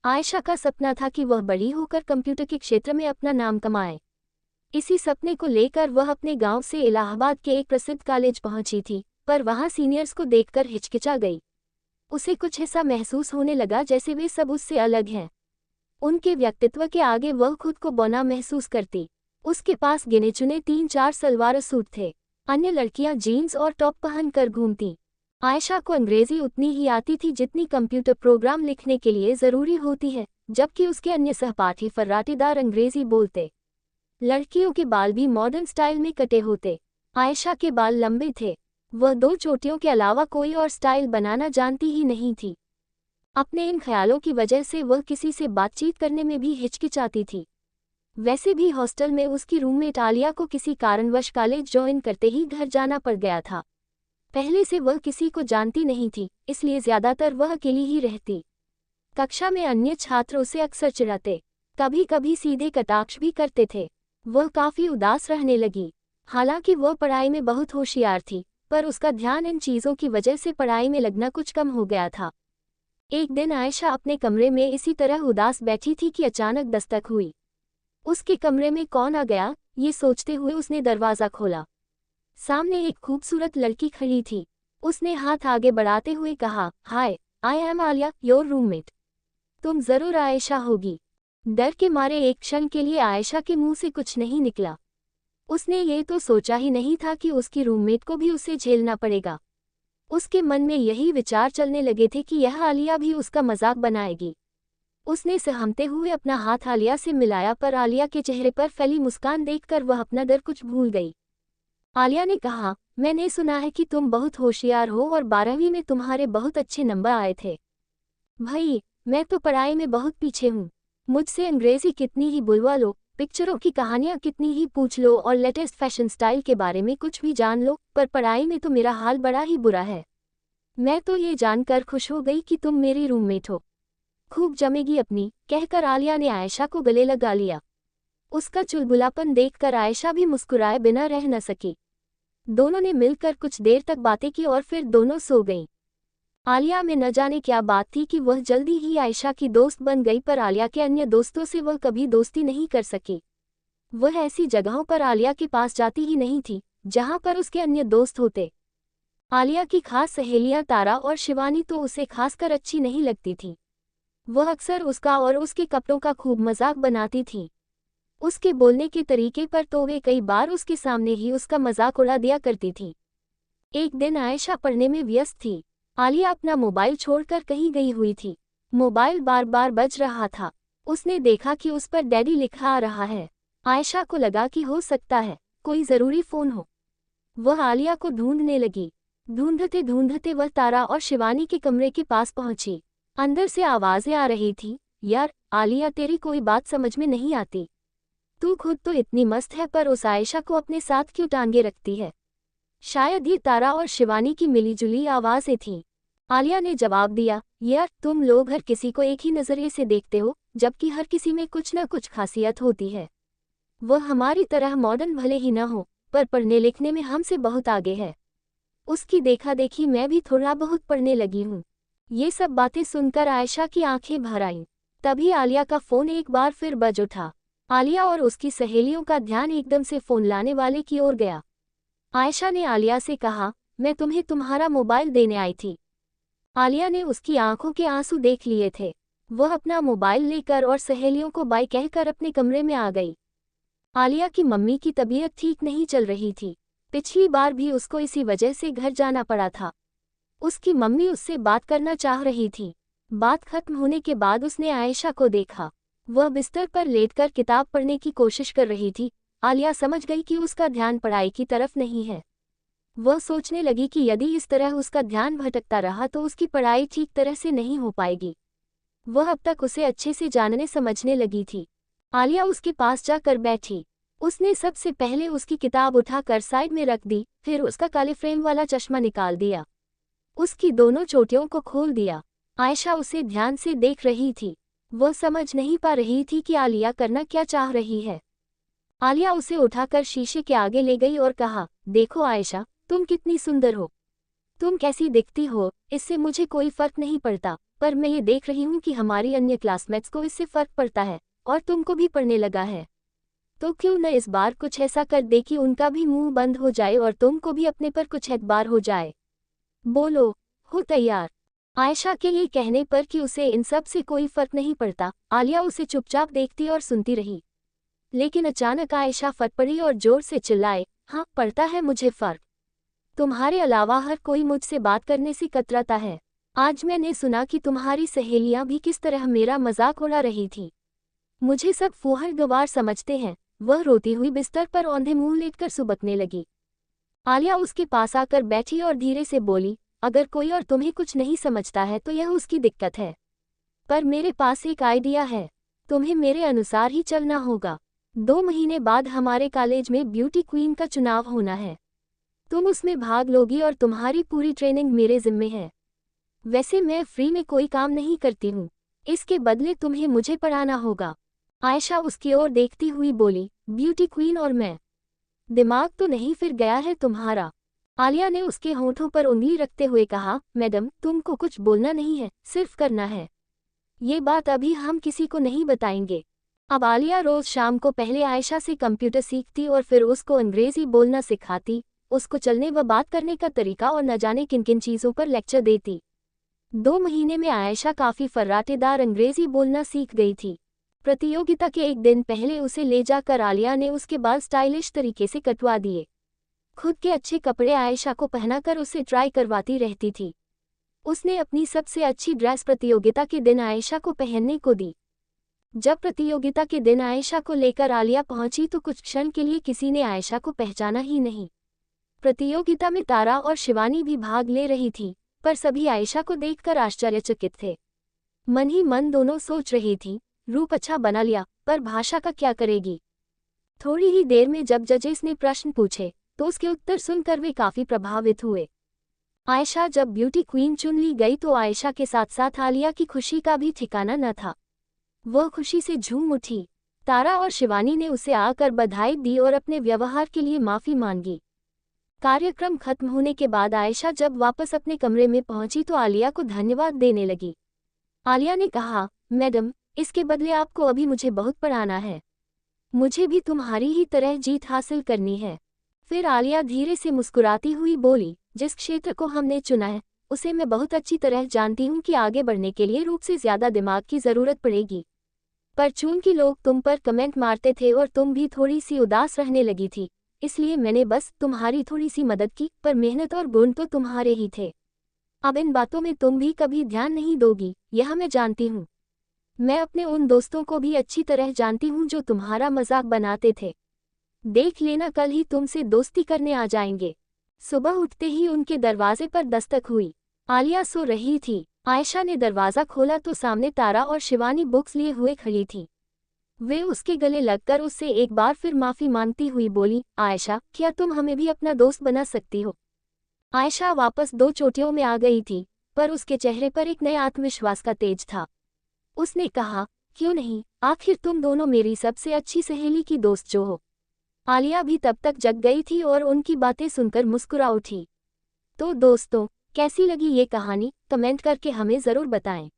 आयशा का सपना था कि वह बड़ी होकर कंप्यूटर के क्षेत्र में अपना नाम कमाए। इसी सपने को लेकर वह अपने गांव से इलाहाबाद के एक प्रसिद्ध कॉलेज पहुंची थी, पर वहां सीनियर्स को देखकर हिचकिचा गई। उसे कुछ ऐसा महसूस होने लगा जैसे वे सब उससे अलग हैं। उनके व्यक्तित्व के आगे वह खुद को बौना महसूस करती। उसके पास गिने चुने 3-4 सलवार सूट थे। अन्य लड़कियां जीन्स और टॉप पहन कर घूमती। आयशा को अंग्रेजी उतनी ही आती थी जितनी कंप्यूटर प्रोग्राम लिखने के लिए ज़रूरी होती है, जबकि उसके अन्य सहपाठी फर्राटेदार अंग्रेजी बोलते। लड़कियों के बाल भी मॉडर्न स्टाइल में कटे होते। आयशा के बाल लंबे थे। वह 2 चोटियों के अलावा कोई और स्टाइल बनाना जानती ही नहीं थी। अपने इन ख्यालों की वजह से वह किसी से बातचीत करने में भी हिचकिचाती थी। वैसे भी हॉस्टल में उसकी रूममेट आलिया को किसी कारणवश कॉलेज ज्वाइन करते ही घर जाना पड़ गया था। पहले से वह किसी को जानती नहीं थी, इसलिए ज़्यादातर वह अकेली ही रहती। कक्षा में अन्य छात्र उसे अक्सर चिढ़ाते, कभी कभी सीधे कटाक्ष भी करते थे। वह काफ़ी उदास रहने लगी। हालांकि वह पढ़ाई में बहुत होशियार थी, पर उसका ध्यान इन चीज़ों की वजह से पढ़ाई में लगना कुछ कम हो गया था। एक दिन आयशा अपने कमरे में इसी तरह उदास बैठी थी कि अचानक दस्तक हुई। उसके कमरे में कौन आ गया, ये सोचते हुए उसने दरवाज़ा खोला। सामने एक खूबसूरत लड़की खड़ी थी। उसने हाथ आगे बढ़ाते हुए कहा, hi, I am Alia, your roommate. तुम ज़रूर आयशा होगी। डर के मारे एक क्षण के लिए आयशा के मुंह से कुछ नहीं निकला। उसने ये तो सोचा ही नहीं था कि उसकी रूममेट को भी उसे झेलना पड़ेगा। उसके मन में यही विचार चलने लगे थे कि यह आलिया भी उसका मजाक बनाएगी। उसने सहमते हुए अपना हाथ आलिया से मिलाया, पर आलिया के चेहरे पर फैली मुस्कान देखकर वह अपना डर कुछ भूल गई। आलिया ने कहा, मैंने सुना है कि तुम बहुत होशियार हो और 12वीं में तुम्हारे बहुत अच्छे नंबर आए थे। भाई, मैं तो पढ़ाई में बहुत पीछे हूँ। मुझसे अंग्रेजी कितनी ही बुलवा लो, पिक्चरों की कहानियाँ कितनी ही पूछ लो और लेटेस्ट फैशन स्टाइल के बारे में कुछ भी जान लो, पर पढ़ाई में तो मेरा हाल बड़ा ही बुरा है। मैं तो ये जानकर खुश हो गई कि तुम मेरी रूममेट हो। खूब जमेगी अपनी, कहकर आलिया ने आयशा को गले लगा लिया। उसका चुलबुलापन देखकर आयशा भी मुस्कुराए बिना रह न सकी। दोनों ने मिलकर कुछ देर तक बातें की और फिर दोनों सो गईं। आलिया में न जाने क्या बात थी कि वह जल्दी ही आयशा की दोस्त बन गई, पर आलिया के अन्य दोस्तों से वह कभी दोस्ती नहीं कर सकी। वह ऐसी जगहों पर आलिया के पास जाती ही नहीं थी जहां पर उसके अन्य दोस्त होते। आलिया की खास सहेलियां तारा और शिवानी तो उसे खासकर अच्छी नहीं लगती थी। वह अक्सर उसका और उसके कपड़ों का खूब मजाक बनाती थी। उसके बोलने के तरीके पर तो वे कई बार उसके सामने ही उसका मजाक उड़ा दिया करती थी। एक दिन आयशा पढ़ने में व्यस्त थी। आलिया अपना मोबाइल छोड़कर कहीं गई हुई थी। मोबाइल बार बार बज रहा था। उसने देखा कि उस पर डैडी लिखा आ रहा है। आयशा को लगा कि हो सकता है कोई ज़रूरी फ़ोन हो। वह आलिया को ढूंढने लगी। ढूंढते ढूंढते वह तारा और शिवानी के कमरे के पास पहुंची। अंदर से आवाज़ें आ रही थी, यार आलिया, तेरी कोई बात समझ में नहीं आती। तू खुद तो इतनी मस्त है, पर उस आयशा को अपने साथ क्यों टांगे रखती है। शायद ये तारा और शिवानी की मिलीजुली आवाज़ें थीं। आलिया ने जवाब दिया, यार तुम लोग हर किसी को एक ही नज़रिए से देखते हो, जबकि हर किसी में कुछ न कुछ खासियत होती है। वह हमारी तरह मॉडर्न भले ही न हो, पर पढ़ने लिखने में हमसे बहुत आगे है। उसकी देखा देखी मैं भी थोड़ा बहुत पढ़ने लगी हूँ। ये सब बातें सुनकर आयशा की आंखें भर आईं। तभी आलिया का फ़ोन एक बार फिर बज उठा। आलिया और उसकी सहेलियों का ध्यान एकदम से फ़ोन लाने वाले की ओर गया। आयशा ने आलिया से कहा, मैं तुम्हें तुम्हारा मोबाइल देने आई थी। आलिया ने उसकी आंखों के आंसू देख लिए थे। वह अपना मोबाइल लेकर और सहेलियों को बाय कहकर अपने कमरे में आ गई। आलिया की मम्मी की तबीयत ठीक नहीं चल रही थी। पिछली बार भी उसको इसी वजह से घर जाना पड़ा था। उसकी मम्मी उससे बात करना चाह रही थी। बात खत्म होने के बाद उसने आयशा को देखा। वह बिस्तर पर लेटकर किताब पढ़ने की कोशिश कर रही थी। आलिया समझ गई कि उसका ध्यान पढ़ाई की तरफ नहीं है। वह सोचने लगी कि यदि इस तरह उसका ध्यान भटकता रहा तो उसकी पढ़ाई ठीक तरह से नहीं हो पाएगी। वह अब तक उसे अच्छे से जानने समझने लगी थी। आलिया उसके पास जाकर बैठी। उसने सबसे पहले उसकी किताब उठाकर साइड में रख दी, फिर उसका काले फ्रेम वाला चश्मा निकाल दिया। उसकी दोनों चोटियों को खोल दिया। आयशा उसे ध्यान से देख रही थी। वह समझ नहीं पा रही थी कि आलिया करना क्या चाह रही है। आलिया उसे उठाकर शीशे के आगे ले गई और कहा, देखो आयशा, तुम कितनी सुंदर हो। तुम कैसी दिखती हो इससे मुझे कोई फर्क नहीं पड़ता, पर मैं ये देख रही हूँ कि हमारी अन्य क्लासमेट्स को इससे फर्क पड़ता है और तुमको भी पड़ने लगा है। तो क्यों न इस बार कुछ ऐसा कर दे कि उनका भी मुंह बंद हो जाए और तुमको भी अपने पर कुछ एतबार हो जाए। बोलो, हो तैयार? आयशा के ये कहने पर कि उसे इन सब से कोई फर्क नहीं पड़ता, आलिया उसे चुपचाप देखती और सुनती रही। लेकिन अचानक आयशा फट पड़ी और जोर से चिल्लाए, हाँ पड़ता है मुझे फर्क। तुम्हारे अलावा हर कोई मुझसे बात करने से कतराता है। आज मैंने सुना कि तुम्हारी सहेलियां भी किस तरह मेरा मजाक उड़ा रही थी। मुझे सब फूहड़ गवार समझते हैं। वह रोती हुई बिस्तर पर औंधे मुंह लेटकर सुबकने लगी। आलिया उसके पास आकर बैठी और धीरे से बोली, अगर कोई और तुम्हें कुछ नहीं समझता है तो यह उसकी दिक्कत है, पर मेरे पास एक आइडिया है। तुम्हें मेरे अनुसार ही चलना होगा। 2 महीने बाद हमारे कॉलेज में ब्यूटी क्वीन का चुनाव होना है। तुम उसमें भाग लोगी और तुम्हारी पूरी ट्रेनिंग मेरे जिम्मे है। वैसे मैं फ्री में कोई काम नहीं करती हूँ, इसके बदले तुम्हें मुझे पढ़ाना होगा। आयशा उसकी ओर देखती हुई बोली, ब्यूटी क्वीन और मैं? दिमाग तो नहीं फिर गया है तुम्हारा? आलिया ने उसके होठों पर उंगली रखते हुए कहा, मैडम तुमको कुछ बोलना नहीं है, सिर्फ करना है। ये बात अभी हम किसी को नहीं बताएंगे। अब आलिया रोज शाम को पहले आयशा से कंप्यूटर सीखती और फिर उसको अंग्रेजी बोलना सिखाती, उसको चलने व बात करने का तरीका और न जाने किन किन चीज़ों पर लेक्चर देती। 2 महीने में आयशा काफ़ी फर्राटेदार अंग्रेजी बोलना सीख गई थी। प्रतियोगिता के एक दिन पहले उसे ले जाकर आलिया ने उसके बाल स्टाइलिश तरीके से कटवा दिए। खुद के अच्छे कपड़े आयशा को पहनाकर उसे ट्राई करवाती रहती थी। उसने अपनी सबसे अच्छी ड्रेस प्रतियोगिता के दिन आयशा को पहनने को दी। जब प्रतियोगिता के दिन आयशा को लेकर आलिया पहुंची तो कुछ क्षण के लिए किसी ने आयशा को पहचाना ही नहीं। प्रतियोगिता में तारा और शिवानी भी भाग ले रही थी, पर सभी आयशा को देखकर आश्चर्यचकित थे। मन ही मन दोनों सोच रही थी, रूप अच्छा बना लिया, पर भाषा का क्या करेगी। थोड़ी ही देर में जब जजेस ने प्रश्न पूछे तो उसके उत्तर सुनकर वे काफी प्रभावित हुए। आयशा जब ब्यूटी क्वीन चुन ली गई तो आयशा के साथ साथ आलिया की खुशी का भी ठिकाना न था। वह खुशी से झूम उठी। तारा और शिवानी ने उसे आकर बधाई दी और अपने व्यवहार के लिए माफी मांगी। कार्यक्रम खत्म होने के बाद आयशा जब वापस अपने कमरे में पहुंची तो आलिया को धन्यवाद देने लगी। आलिया ने कहा, मैडम इसके बदले आपको अभी मुझे बहुत पढ़ाना है। मुझे भी तुम्हारी ही तरह जीत हासिल करनी है। फिर आलिया धीरे से मुस्कुराती हुई बोली, जिस क्षेत्र को हमने चुना है उसे मैं बहुत अच्छी तरह जानती हूँ कि आगे बढ़ने के लिए रूप से ज्यादा दिमाग की जरूरत पड़ेगी। पर चूंकि लोग तुम पर कमेंट मारते थे और तुम भी थोड़ी सी उदास रहने लगी थी, इसलिए मैंने बस तुम्हारी थोड़ी सी मदद की, पर मेहनत और गुण तो तुम्हारे ही थे। अब इन बातों में तुम भी कभी ध्यान नहीं दोगी, यह मैं जानती हूँ। मैं अपने उन दोस्तों को भी अच्छी तरह जानती हूँ जो तुम्हारा मजाक बनाते थे। देख लेना कल ही तुमसे दोस्ती करने आ जाएंगे। सुबह उठते ही उनके दरवाजे पर दस्तक हुई। आलिया सो रही थी। आयशा ने दरवाज़ा खोला तो सामने तारा और शिवानी बुक्स लिए हुए खड़ी थी। वे उसके गले लगकर उससे एक बार फिर माफ़ी मांगती हुई बोली, आयशा क्या तुम हमें भी अपना दोस्त बना सकती हो? आयशा वापस 2 चोटियों में आ गई थी, पर उसके चेहरे पर एक नए आत्मविश्वास का तेज था। उसने कहा, क्यों नहीं, आखिर तुम दोनों मेरी सबसे अच्छी सहेली की दोस्त जो हो। आलिया भी तब तक जग गई थी और उनकी बातें सुनकर मुस्कुरा उठी। तो दोस्तों, कैसी लगी ये कहानी, कमेंट करके हमें ज़रूर बताएं।